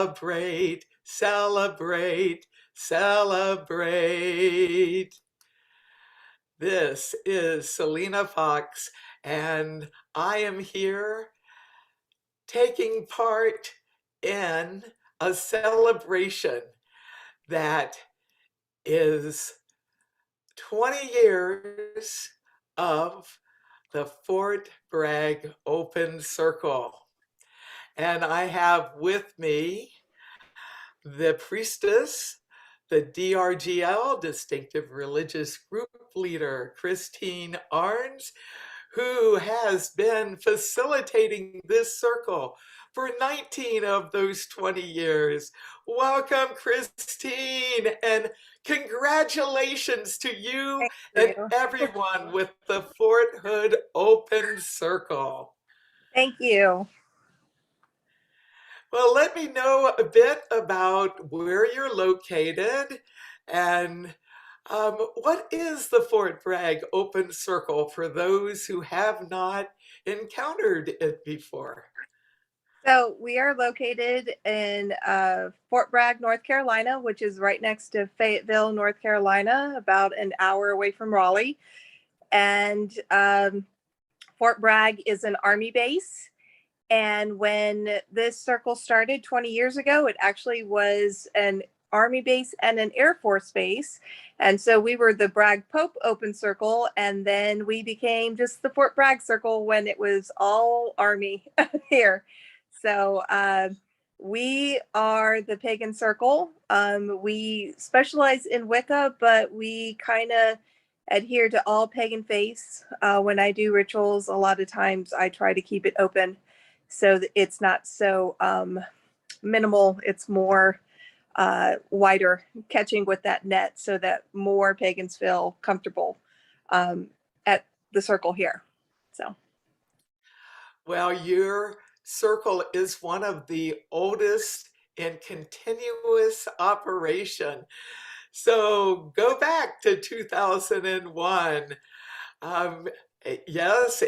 celebrate, celebrate, celebrate. This is Selena Fox, and I am here taking part in a celebration that is 20 years of the Fort Bragg Open Circle. And I have with me the priestess, the DRGL, Distinctive Religious Group Leader, Christine Arns, who has been facilitating this circle for 19 of those 20 years. Welcome, Christine, and congratulations to you Thank and you. everyone with the Fort Hood Open Circle. Thank you. Well, let me know a bit about where you're located and what is the Fort Bragg Open Circle for those who have not encountered it before? So we are located in Fort Bragg, North Carolina, which is right next to Fayetteville, North Carolina, about an hour away from Raleigh. And Fort Bragg is an Army base. And when this circle started 20 years ago, it actually was an Army base and an Air Force base. And so we were the Bragg Pope Open Circle. And then we became just the Fort Bragg Circle when it was all Army here. So we are the Pagan Circle. We specialize in Wicca, but we kind of adhere to all pagan faiths. When I do rituals, a lot of times I try to keep it open so that it's not so minimal. It's more wider, catching with that net so that more pagans feel comfortable at the circle here. So. Well, your circle is one of the oldest in continuous operation. So go back to 2001. Yes,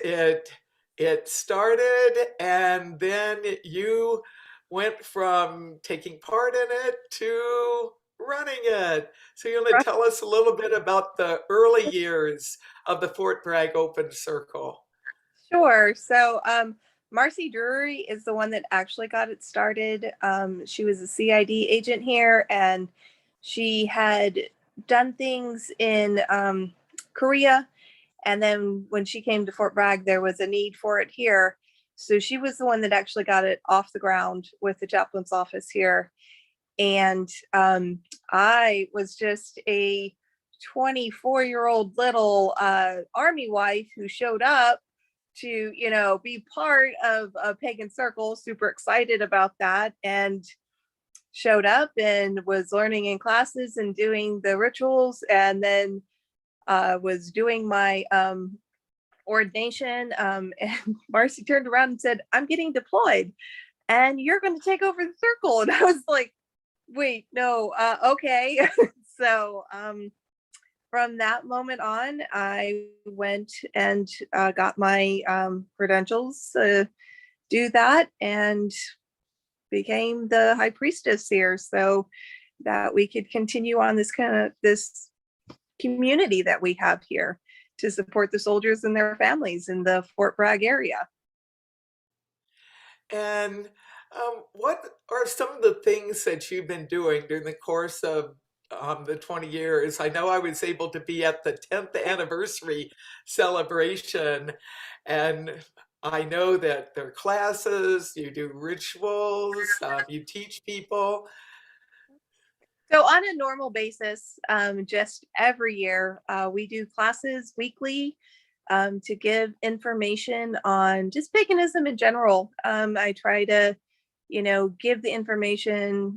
it started, and then you went from taking part in it to running it. So you want to tell us a little bit about the early years of the Fort Bragg Open Circle? Sure. So Marcy Drury is the one that actually got it started. She was a CID agent here, and she had done things in Korea. And then when she came to Fort Bragg, there was a need for it here. So she was the one that actually got it off the ground with the chaplain's office here. And I was just a 24-year-old little Army wife who showed up to, be part of a pagan circle, super excited about that, and showed up and was learning in classes and doing the rituals, and then was doing my ordination. And Marcy turned around and said, "I'm getting deployed and you're going to take over the circle." And I was like, wait, no, okay. So from that moment on, I went and got my credentials to do that and became the high priestess here, so that we could continue on this community that we have here to support the soldiers and their families in the Fort Bragg area. And what are some of the things that you've been doing during the course of the 20 years? I know I was able to be at the 10th anniversary celebration, and I know that there are classes, you do rituals, you teach people. So on a normal basis, just every year, we do classes weekly to give information on just paganism in general. I try to, give the information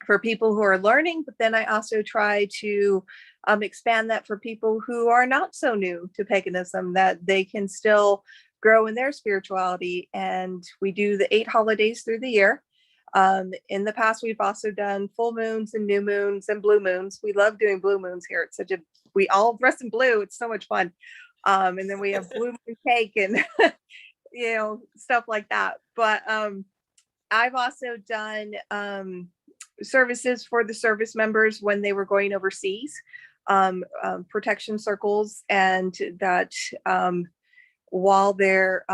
for people who are learning, but then I also try to expand that for people who are not so new to paganism, that they can still grow in their spirituality. And we do the 8 holidays through the year. In the past, we've also done full moons and new moons and blue moons. We love doing blue moons here. We all dress in blue. It's so much fun. And then we have blue moon cake and, stuff like that. But I've also done services for the service members when they were going overseas, protection circles, and that while they're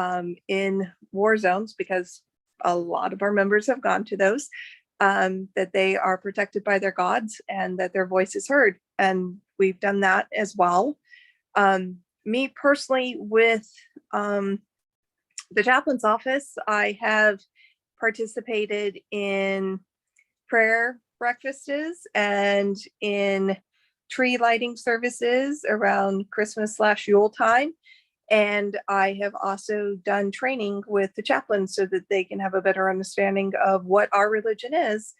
in war zones, because a lot of our members have gone to those, that they are protected by their gods and that their voice is heard. And we've done that as well. Me personally, with the chaplain's office, I have participated in prayer breakfasts and in tree lighting services around Christmas/Yule time. And I have also done training with the chaplains so that they can have a better understanding of what our religion is.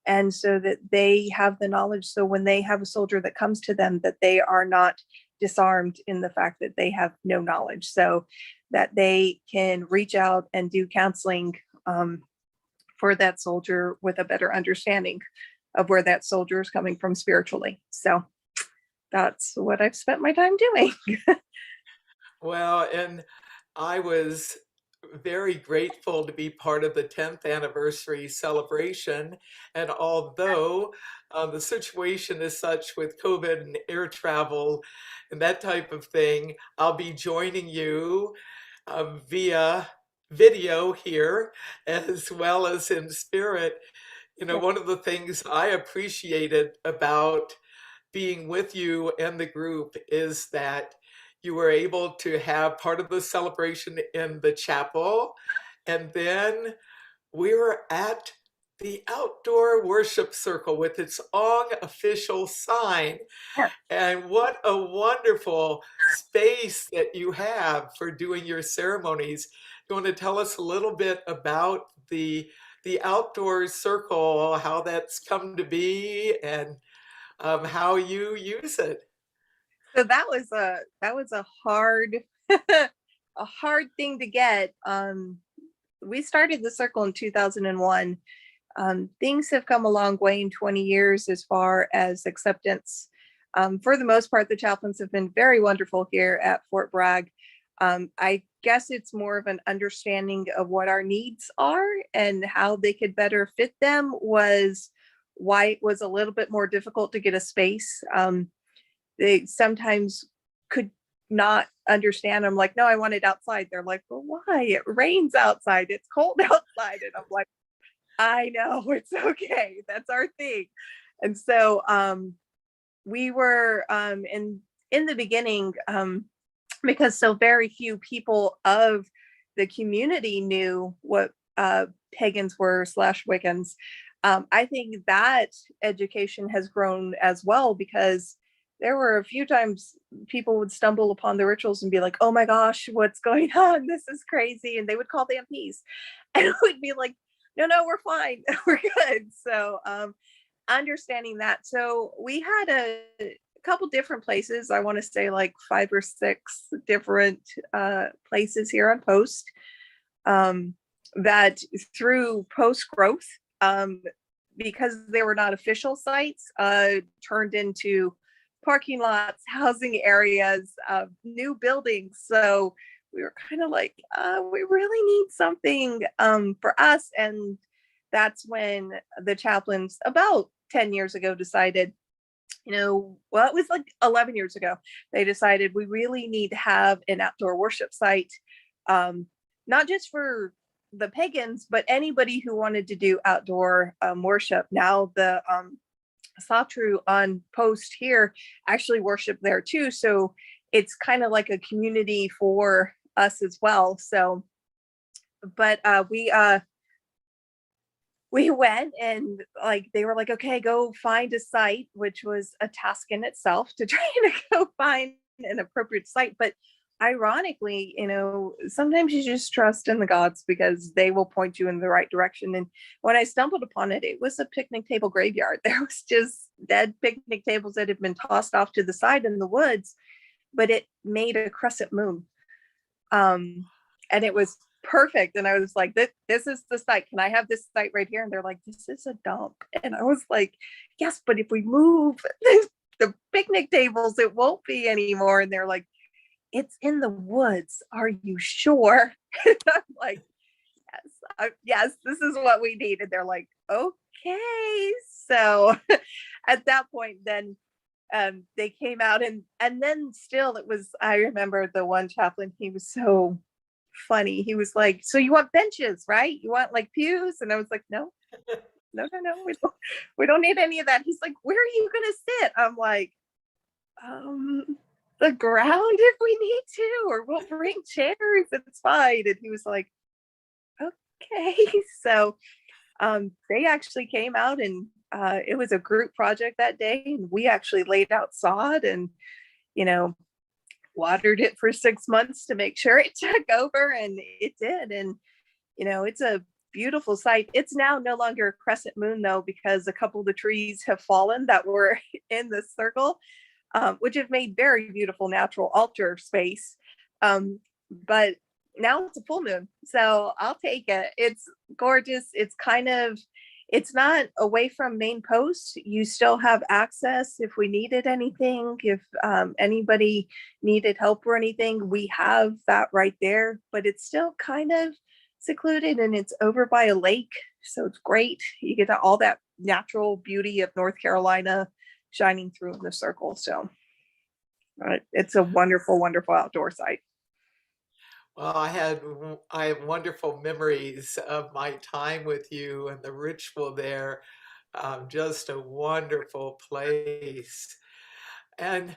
And so that they have the knowledge. So when they have a soldier that comes to them, that they are not disarmed in the fact that they have no knowledge. So that they can reach out and do counseling for that soldier with a better understanding of where that soldier is coming from spiritually. So that's what I've spent my time doing. Well, and I was very grateful to be part of the 10th anniversary celebration. And although the situation is such with COVID and air travel and that type of thing, I'll be joining you via video here as well as in spirit. You know, one of the things I appreciated about being with you and the group is that you were able to have part of the celebration in the chapel, and then we were at the outdoor worship circle with its own official sign. And what a wonderful space that you have for doing your ceremonies. You want to tell us a little bit about the outdoor circle, how that's come to be, and how you use it? So that was a hard a hard thing to get. We started the circle in 2001. Things have come a long way in 20 years as far as acceptance. For the most part, the chaplains have been very wonderful here at Fort Bragg. I guess it's more of an understanding of what our needs are and how they could better fit them was why it was a little bit more difficult to get a space. They sometimes could not understand. I'm like, no, I want it outside. They're like, well, why? It rains outside. It's cold outside. And I'm like, I know, it's okay. That's our thing. And so we were in the beginning, because so very few people of the community knew what pagans were/Wiccans. I think that education has grown as well, because there were a few times people would stumble upon the rituals and be like, oh my gosh, what's going on? This is crazy. And they would call the MPs and we'd be like, no, we're fine. We're good. So understanding that. So we had a couple different places. I want to say like 5 or 6 different places here on post, that through post growth, because they were not official sites, turned into parking lots, housing areas, new buildings. So we were kind of like, we really need something for us. And that's when the chaplains about 10 years ago decided, well, it was like 11 years ago, they decided we really need to have an outdoor worship site, not just for the pagans, but anybody who wanted to do outdoor worship. Now the Satru on post here actually worship there too. So it's kind of like a community for us as well. So, but we went and like, they were like, okay, go find a site, which was a task in itself to try to go find an appropriate site. But ironically, sometimes you just trust in the gods because they will point you in the right direction. And when I stumbled upon it, it was a picnic table graveyard. There was just dead picnic tables that had been tossed off to the side in the woods, but it made a crescent moon. And it was perfect. And I was like, this is the site. Can I have this site right here? And they're like, this is a dump. And I was like, yes, but if we move the picnic tables, it won't be anymore. And they're like, it's in the woods. Are you sure? I'm like, Yes, yes, this is what we need. And they're like, okay. So at that point, then they came out and then still it was, I remember the one chaplain, he was so funny. He was like, so you want benches, right? You want like pews? And I was like, no, no, no, no, we don't need any of that. He's like, where are you gonna sit? I'm like, um, the ground if we need to, or we'll bring chairs, it's fine. And he was like, okay. So they actually came out and it was a group project that day. And we actually laid out sod and, you know, watered it for 6 months to make sure it took over, and it did. And, you know, it's a beautiful site. It's now no longer a crescent moon, though, because a couple of the trees have fallen that were in the circle, which have made very beautiful natural altar space. But now it's a full moon, so I'll take it. It's gorgeous. It's kind of, it's not away from main post. You still have access if we needed anything. If anybody needed help or anything, we have that right there. But it's still kind of secluded, and it's over by a lake, so it's great. You get all that natural beauty of North Carolina shining through in the circle. So it's a wonderful, wonderful outdoor site. Well, I have wonderful memories of my time with you and the ritual there. Just a wonderful place. And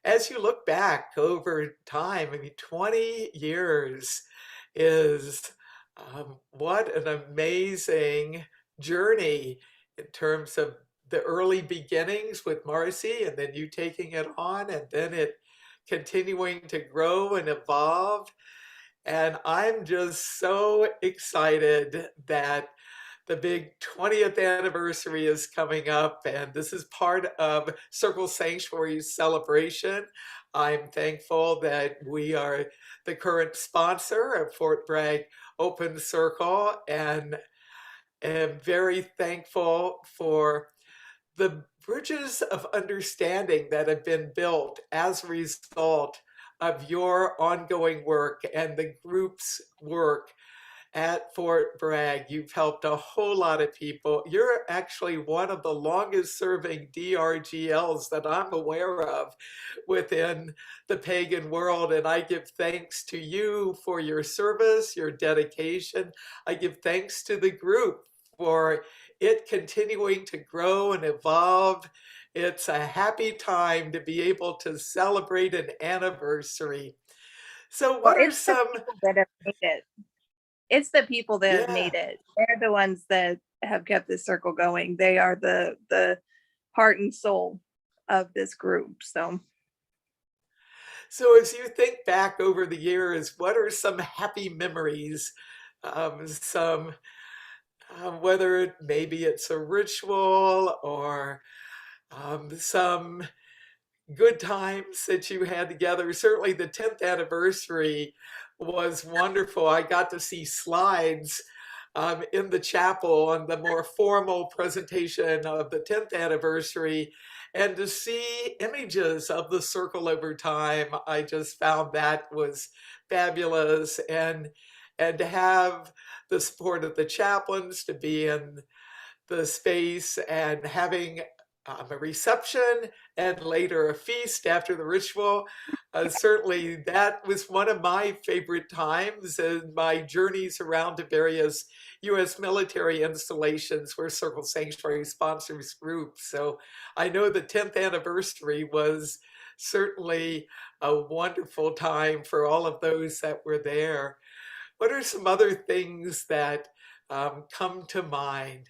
as you look back over time, I mean, 20 years is what an amazing journey in terms of the early beginnings with Marcy and then you taking it on and then it continuing to grow and evolve. And I'm just so excited that the big 20th anniversary is coming up, and this is part of Circle Sanctuary's celebration. I'm thankful that we are the current sponsor of Fort Bragg Open Circle, and am very thankful for the bridges of understanding that have been built as a result of your ongoing work and the group's work at Fort Bragg. You've helped a whole lot of people. You're actually one of the longest serving DRGLs that I'm aware of within the pagan world. And I give thanks to you for your service, your dedication. I give thanks to the group for it continuing to grow and evolve. It's a happy time to be able to celebrate an anniversary. So, Well, what are it's the some, people that have made it. It's the people that have yeah. made it. They're the ones that have kept this circle going. They are the heart and soul of this group. So So, as you think back over the years, what are some happy memories? Some, whether maybe it's a ritual or some good times that you had together. Certainly, the 10th anniversary was wonderful. I got to see slides in the chapel on the more formal presentation of the 10th anniversary. And to see images of the circle over time, I just found that was fabulous. And to have the support of the chaplains to be in the space and having a reception and later a feast after the ritual. Certainly, that was one of my favorite times in my journeys around to various U.S. military installations where Circle Sanctuary sponsors groups. So I know the 10th anniversary was certainly a wonderful time for all of those that were there. What are some other things that come to mind?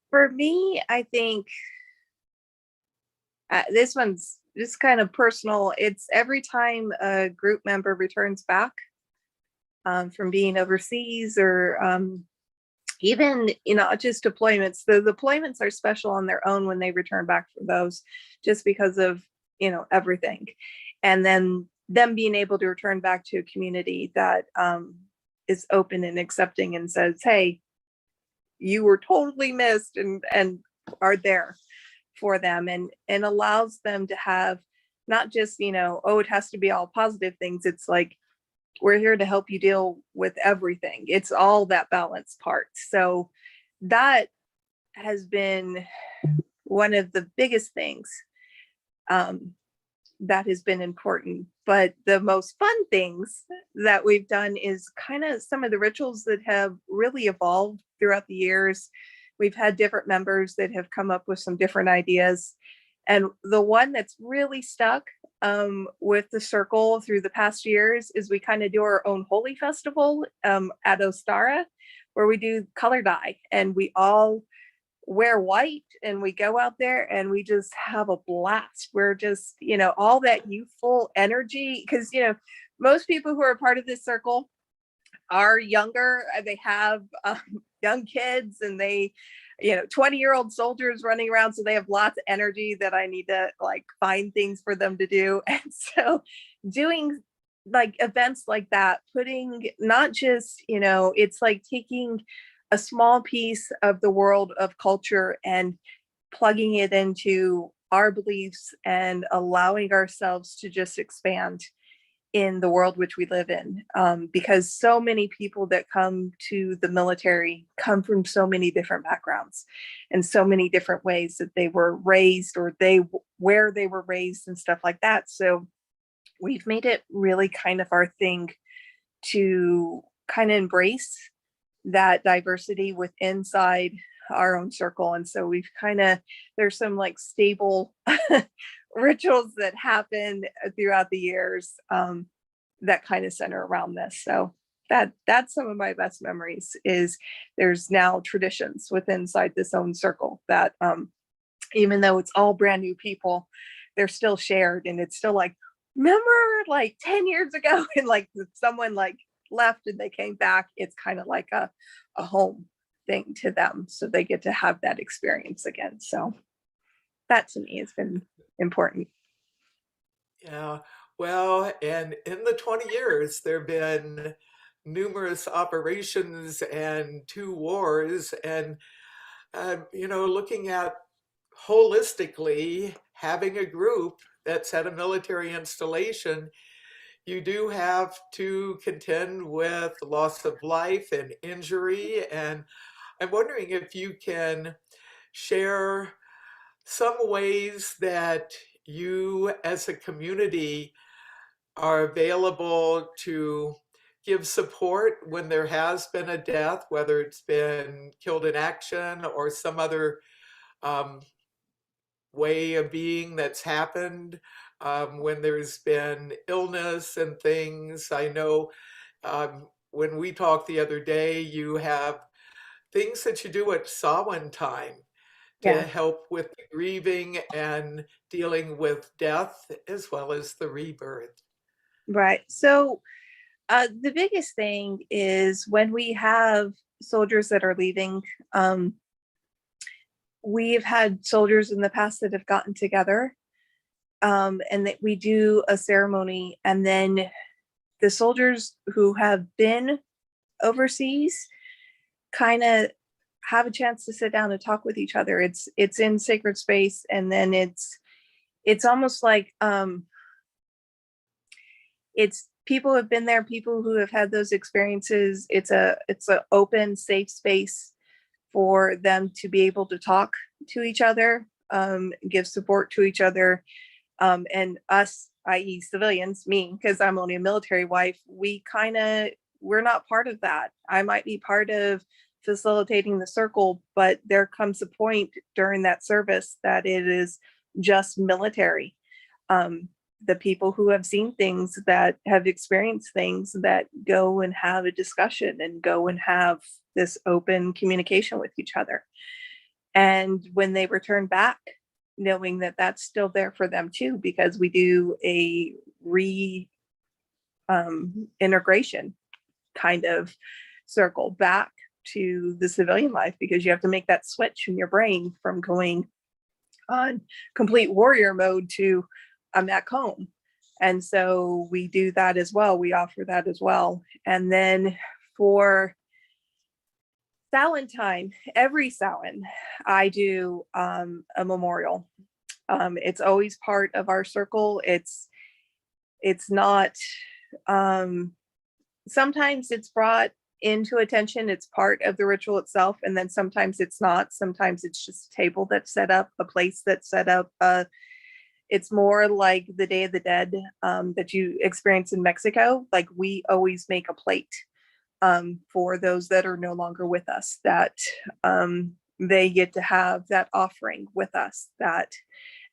for me, I think this one's just kind of personal. It's every time a group member returns back from being overseas or even, you know, just deployments. The deployments are special on their own when they return back from those, just because of, you know, everything. And then them being able to return back to a community that is open and accepting and says, hey, you were totally missed, and are there for them, and allows them to have not just, you know, oh, it has to be all positive things. It's like, we're here to help you deal with everything. It's all that balance part. So that has been one of the biggest things um, that has been important. But the most fun things that we've done is kind of some of the rituals that have really evolved throughout the years. We've had different members that have come up with some different ideas. And the one that's really stuck with the circle through the past years is we kind of do our own holy festival at Ostara, where we do color dye, and we all wear white and we go out there and we just have a blast. We're just, all that youthful energy, because, most people who are part of this circle are younger. They have young kids, and they, 20-year-old soldiers running around. So they have lots of energy that I need to like find things for them to do. And so doing like events like that, putting not just, it's like taking a small piece of the world of culture and plugging it into our beliefs and allowing ourselves to just expand in the world which we live in, because so many people that come to the military come from so many different backgrounds and so many different ways that they were raised, or where they were raised and stuff like that. So we've made it really kind of our thing to kind of embrace that diversity with inside our own circle. And so we've there's some like stable rituals that happen throughout the years that kind of center around this. So that's some of my best memories. Is there's now traditions within inside this own circle that even though it's all brand new people, they're still shared, and it's still like, remember like 10 years ago, and like someone like left and they came back. It's kind of like a home thing to them, so they get to have that experience again. So that to me has been important. Yeah. Well, and in the 20 years, there have been numerous operations and two wars. And, looking at holistically having a group that's at a military installation, you do have to contend with loss of life and injury. And I'm wondering if you can share some ways that you as a community are available to give support when there has been a death, whether it's been killed in action or some other um, way of being that's happened, when there's been illness and things. I know when we talked the other day, you have things that you do at Samhain time to Yeah, help with the grieving and dealing with death as well as the rebirth. right. So the biggest thing is when we have soldiers that are leaving. We've had soldiers in the past that have gotten together, and that we do a ceremony, and then the soldiers who have been overseas kind of have a chance to sit down and talk with each other. It's in sacred space, and then it's almost like it's people who have been there, people who have had those experiences. It's a open, safe space for them to be able to talk to each other, give support to each other, and us, i.e., civilians, me, because I'm only a military wife. We're not part of that. I might be part of facilitating the circle, but there comes a point during that service that it is just military. The people who have seen things, that have experienced things, that go and have a discussion and go and have this open communication with each other. And when they return back, knowing that that's still there for them too, because we do a integration kind of circle back to the civilian life, because you have to make that switch in your brain from going on complete warrior mode to I'm back home. And so we do that as well. We offer that as well. And then for Samhain time, every Samhain, I do a memorial. It's always part of our circle. It's not sometimes it's brought into attention, it's part of the ritual itself, and then sometimes it's not. Sometimes it's just a table that's set up, a place that's set up. It's more like the Day of the Dead that you experience in Mexico. Like, we always make a plate for those that are no longer with us, that they get to have that offering with us.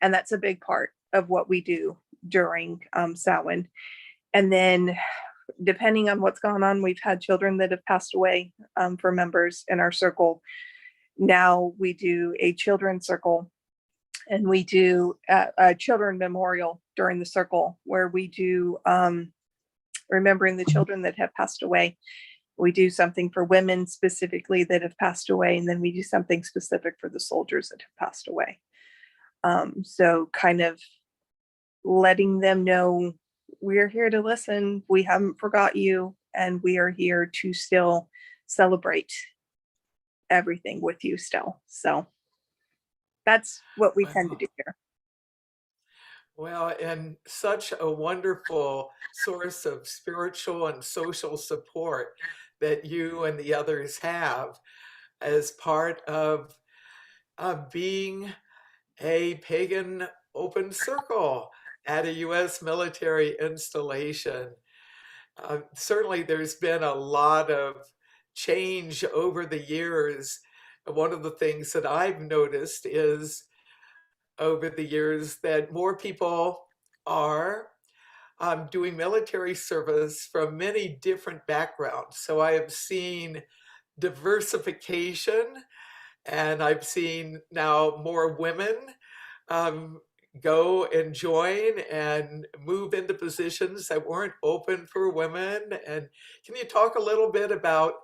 And that's a big part of what we do during Samhain. And then, depending on what's gone on, we've had children that have passed away for members in our circle. Now we do a children's circle, and we do a children memorial during the circle, where we do remembering the children that have passed away. We do something for women specifically that have passed away, and then we do something specific for the soldiers that have passed away. So kind of letting them know, we're here to listen, we haven't forgot you, and we are here to still celebrate everything with you still. So that's what we tend to Wow. do here. Well, and such a wonderful source of spiritual and social support that you and the others have as part of being a pagan open circle at a U.S. military installation. Certainly, there's been a lot of change over the years. One of the things that I've noticed is over the years that more people are doing military service from many different backgrounds. So I have seen diversification, and I've seen now more women um, go and join and move into positions that weren't open for women. And can you talk a little bit about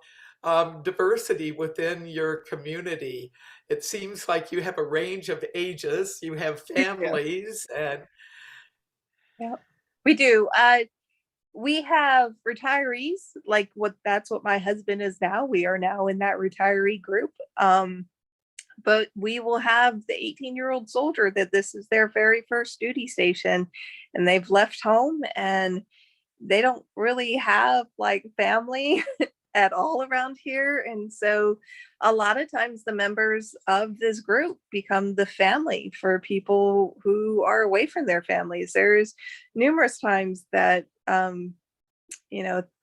diversity within your community? It seems like you have a range of ages, you have Yeah. families, and Yeah, we do. We have retirees, like that's what my husband is now. We are now in that retiree group. But we will have the 18-year-old soldier that this is their very first duty station, and they've left home, and they don't really have like family at all around here. And so a lot of times the members of this group become the family for people who are away from their families. There's numerous times that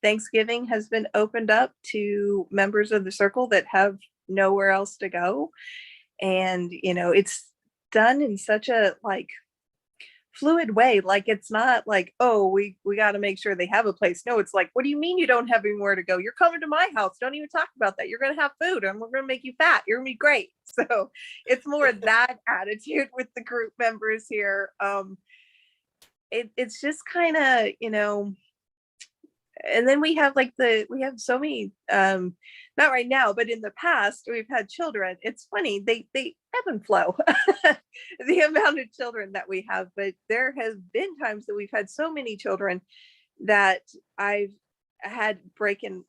Thanksgiving has been opened up to members of the circle that have nowhere else to go. And it's done in such a like fluid way. Like, it's not like, oh, we got to make sure they have a place. No, it's like, what do you mean you don't have anywhere to go? You're coming to my house, don't even talk about that. You're going to have food, and we're going to make you fat, you're going to be great. So it's more that attitude with the group members here. It's just kind of, and then we have we have so many, not right now, but in the past we've had children. It's funny, they ebb and flow, the amount of children that we have. But there has been times that we've had so many children that I've had broken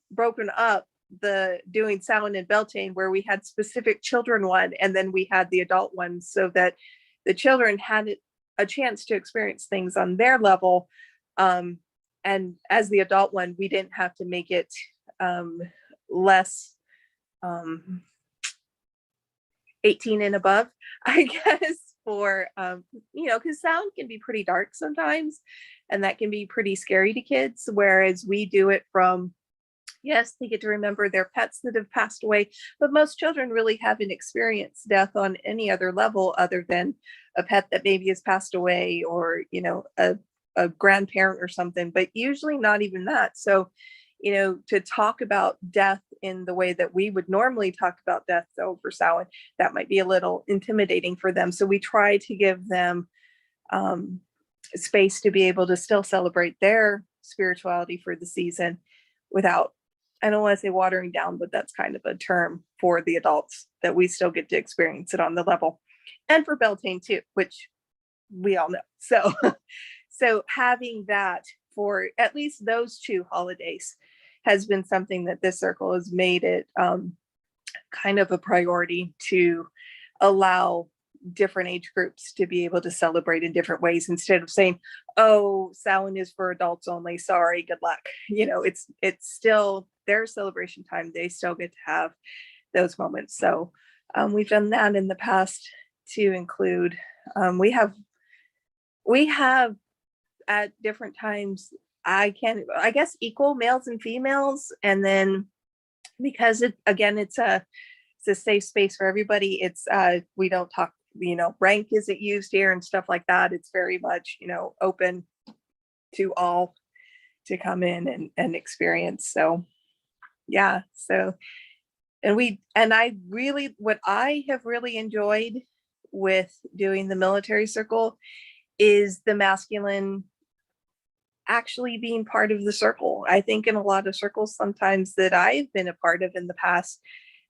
up the doing Samhain and Beltane, where we had specific children one, and then we had the adult one, so that the children had a chance to experience things on their level. And as the adult one, we didn't have to make it less 18 and above, I guess, for, because sound can be pretty dark sometimes, and that can be pretty scary to kids. Whereas we do it from, yes, they get to remember their pets that have passed away, but most children really haven't experienced death on any other level other than a pet that maybe has passed away, or, a grandparent or something, but usually not even that. So, to talk about death in the way that we would normally talk about death over Samhain, that might be a little intimidating for them. So we try to give them space to be able to still celebrate their spirituality for the season without, I don't want to say watering down, but that's kind of a term for the adults, that we still get to experience it on the level. And for Beltane too, which we all know. So having that for at least those two holidays has been something that this circle has made it kind of a priority to allow different age groups to be able to celebrate in different ways instead of saying, oh, Samhain is for adults only, sorry, good luck. It's still their celebration time. They still get to have those moments. So we've done that in the past to include, we have at different times, I guess equal males and females. And then because it's a safe space for everybody. It's we don't talk, rank isn't used here and stuff like that. It's very much, open to all to come in and experience. So yeah. So what I have really enjoyed with doing the military circle is the masculine actually being part of the circle. I think in a lot of circles sometimes that I've been a part of in the past,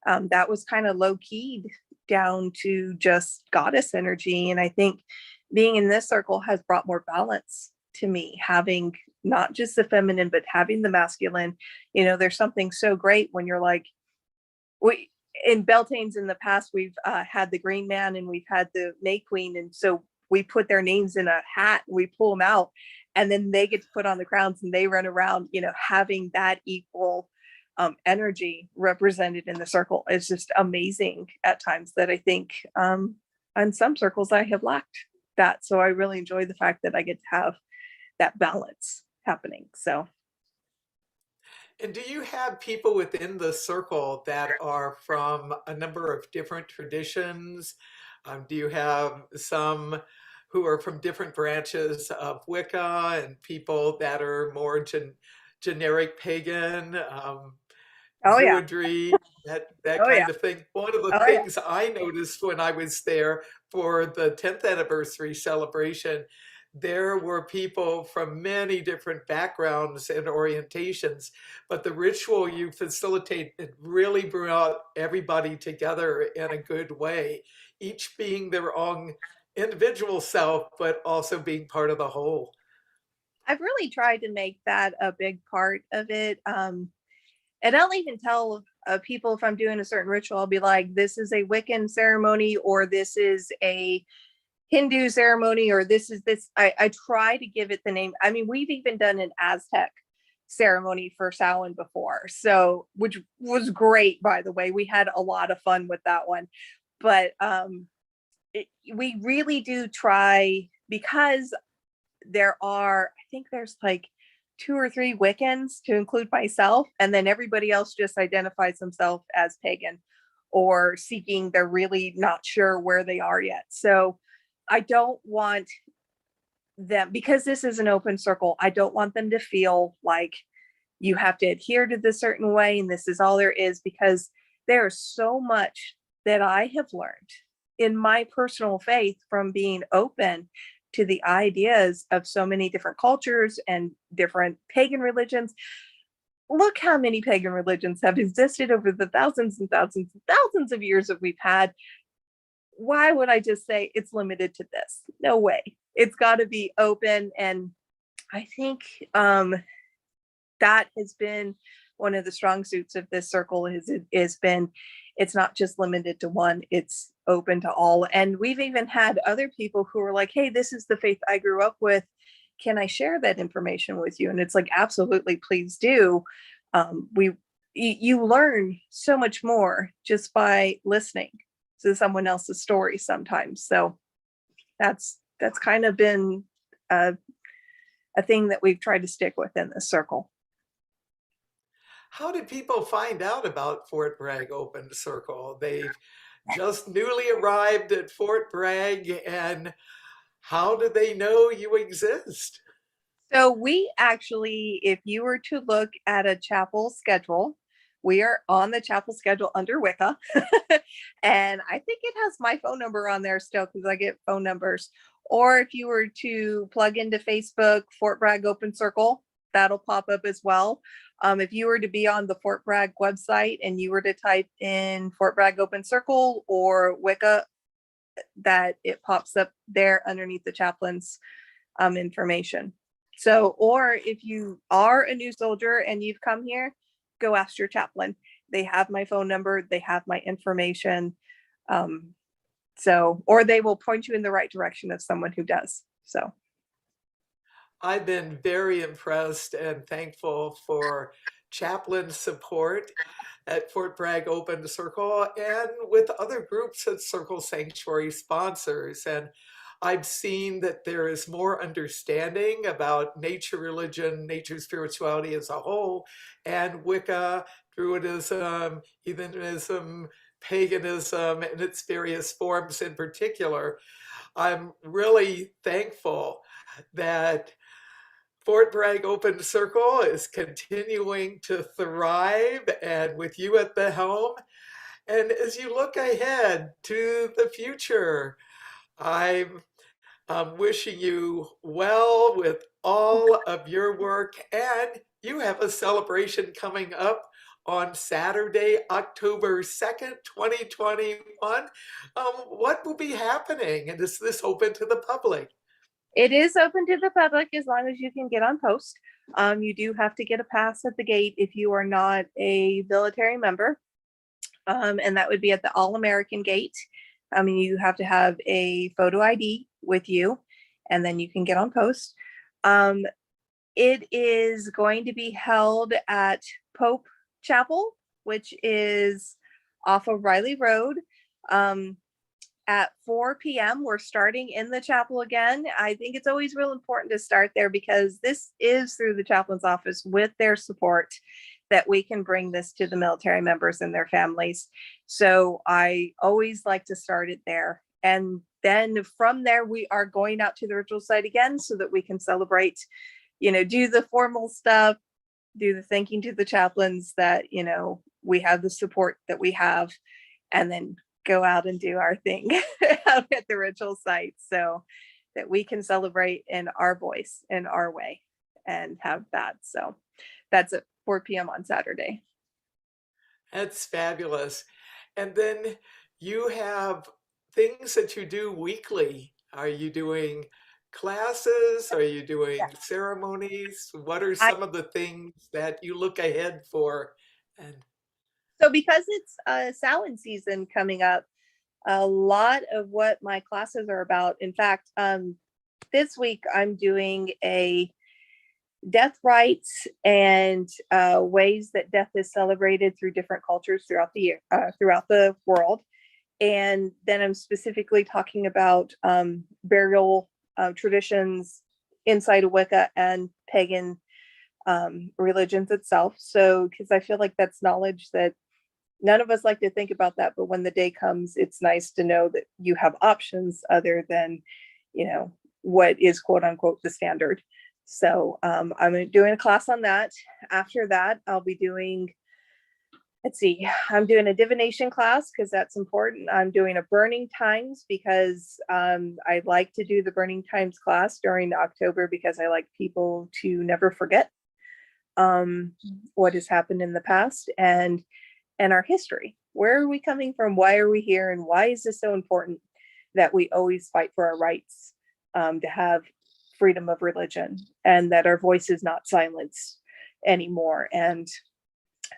that was kind of low keyed down to just goddess energy. And I think being in this circle has brought more balance to me, having not just the feminine, but having the masculine. There's something so great when you're like, in Beltane's in the past, we've had the Green Man and we've had the May Queen. And so we put their names in a hat, we pull them out, and then they get to put on the crowns and they run around, having that equal energy represented in the circle is just amazing at times that I think in some circles I have lacked that. So I really enjoy the fact that I get to have that balance happening. So. And do you have people within the circle that are from a number of different traditions? Do you have some who are from different branches of Wicca and people that are more generic pagan, Oh yeah. Druidry, that Oh yeah. kind of thing? One of the Oh yeah. things I noticed when I was there for the 10th anniversary celebration, there were people from many different backgrounds and orientations, but the ritual you facilitated really brought everybody together in a good way, each being their own individual self, but also being part of the whole. I've really tried to make that a big part of it. And I'll even tell people if I'm doing a certain ritual, I'll be like, this is a Wiccan ceremony, or this is a Hindu ceremony, or this is this. I try to give it the name. I mean, we've even done an Aztec ceremony for Samhain before, so which was great, by the way. We had a lot of fun with that one. But we really do try, because I think there's like 2 or 3 Wiccans to include myself, and then everybody else just identifies themselves as pagan or seeking. They're really not sure where they are yet. So I don't want them, because this is an open circle, I don't want them to feel like you have to adhere to this certain way and this is all there is, because there's so much that I have learned in my personal faith from being open to the ideas of so many different cultures and different pagan religions. Look how many pagan religions have existed over the thousands and thousands and thousands of years that we've had. Why would I just say it's limited to this? No way. It's got to be open. And I think that has been one of the strong suits of this circle, is been, it's not just limited to one, it's open to all. And we've even had other people who are like, hey, this is the faith I grew up with, can I share that information with you? And it's like, absolutely, please do. You learn so much more just by listening to someone else's story sometimes. So that's kind of been a thing that we've tried to stick with in this circle. How did people find out about Fort Bragg Open Circle? They've just newly arrived at Fort Bragg, and how do they know you exist? So we actually, if you were to look at a chapel schedule, we are on the chapel schedule under Wicca. And I think it has my phone number on there still, because I get phone numbers. Or if you were to plug into Facebook, Fort Bragg Open Circle, that'll pop up as well. If you were to be on the Fort Bragg website and you were to type in Fort Bragg Open Circle or Wicca, that it pops up there underneath the chaplain's information. So, or if you are a new soldier and you've come here, go ask your chaplain. They have my phone number, they have my information. So, or they will point you in the right direction of someone who does. So I've been very impressed and thankful for chaplain support at Fort Bragg Open Circle and with other groups that Circle Sanctuary sponsors. And I've seen that there is more understanding about nature religion, nature spirituality as a whole, and Wicca, Druidism, heathenism, paganism, and its various forms in particular. I'm really thankful that Fort Bragg Open Circle is continuing to thrive and with you at the helm. And as you look ahead to the future, I'm wishing you well with all of your work. And you have a celebration coming up on Saturday, October 2nd, 2021. What will be happening? And is this open to the public? it is open to the public as long as you can get on post. You do have to get a pass at the gate if you are not a military member. And that would be at the All American Gate. I mean, you have to have a photo ID with you, and then you can get on post. It is going to be held at Pope Chapel, which is off of Riley Road. At 4 p.m. We're starting in the chapel again. I think it's always real important to start there because this is through the chaplain's office with their support that we can bring this to the military members and their families. So I always like to start it there. And then from there, we are going out to the ritual site again so that we can celebrate, do the formal stuff, do the thanking to the chaplains that, we have the support that we have, and then go out and do our thing out at the ritual site so that we can celebrate in our voice, in our way, and have that. So that's at 4 p.m. on Saturday. That's fabulous. And then you have things that you do weekly. Are you doing classes? Are you doing Yeah. ceremonies? What are I, some of the things that you look ahead for? And so because it's Samhain season coming up, a lot of what my classes are about. In fact, this week I'm doing a death rites and ways that death is celebrated through different cultures throughout the year, throughout the world. And then I'm specifically talking about burial traditions inside of Wicca and pagan religions itself. So, because I feel like that's knowledge that none of us like to think about that, but when the day comes, it's nice to know that you have options other than, what is quote unquote the standard. So I'm doing a class on that. After that, I'll be doing, I'm doing a divination class because that's important. I'm doing a burning times because I like to do the burning times class during October because I like people to never forget what has happened in the past and our history. Where are we coming from? Why are we here? And why is this so important that we always fight for our rights to have freedom of religion and that our voice is not silenced anymore? And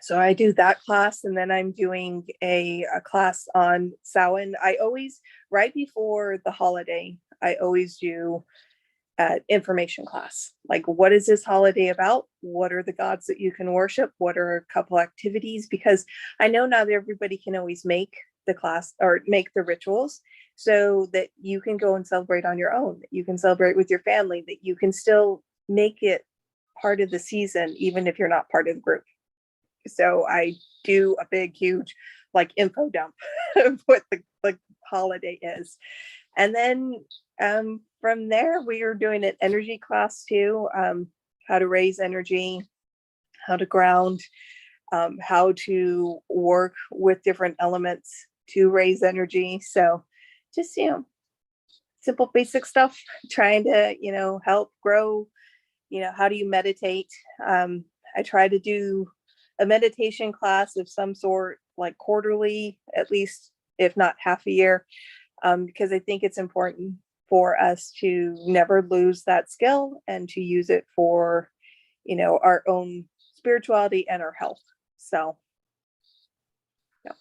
so I do that class, and then I'm doing a class on Samhain. I always, right before the holiday, I always do information class. Like, what is this holiday about? What are the gods that you can worship? What are a couple activities? Because I know not everybody can always make the class or make the rituals, so that you can go and celebrate on your own, that you can celebrate with your family, that you can still make it part of the season, even if you're not part of the group. So I do a big, huge info dump of what the holiday is. And then from there, we are doing an energy class too, how to raise energy, how to ground, how to work with different elements to raise energy. So just, simple basic stuff, trying to, help grow, how do you meditate? I try to do a meditation class of some sort, like quarterly, at least, if not half a year, because I think it's important for us to never lose that skill and to use it for, our own spirituality and our health. So, yeah.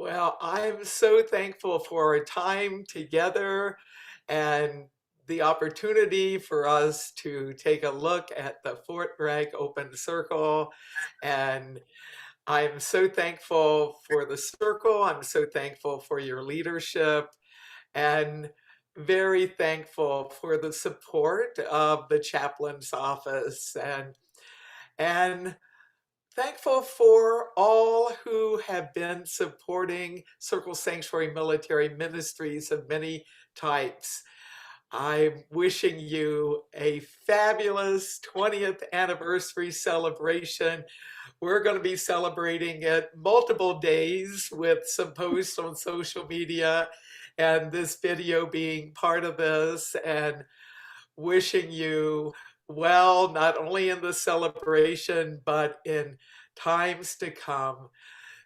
Well, I'm so thankful for our time together and the opportunity for us to take a look at the Fort Bragg Open Circle. And I'm so thankful for the circle. I'm so thankful for your leadership and very thankful for the support of the chaplain's office and thankful for all who have been supporting Circle Sanctuary Military Ministries of many types. I'm wishing you a fabulous 20th anniversary celebration. We're going to be celebrating it multiple days with some posts on social media and this video being part of this, and wishing you well, not only in the celebration, but in times to come.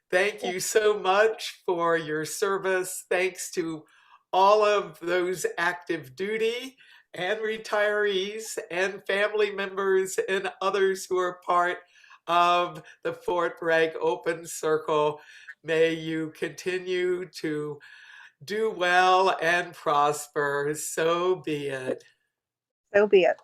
Thank you so much for your service. Thanks to all of those active duty and retirees and family members and others who are part of the Fort Bragg Open Circle. May you continue to do well and prosper. So be it. So be it.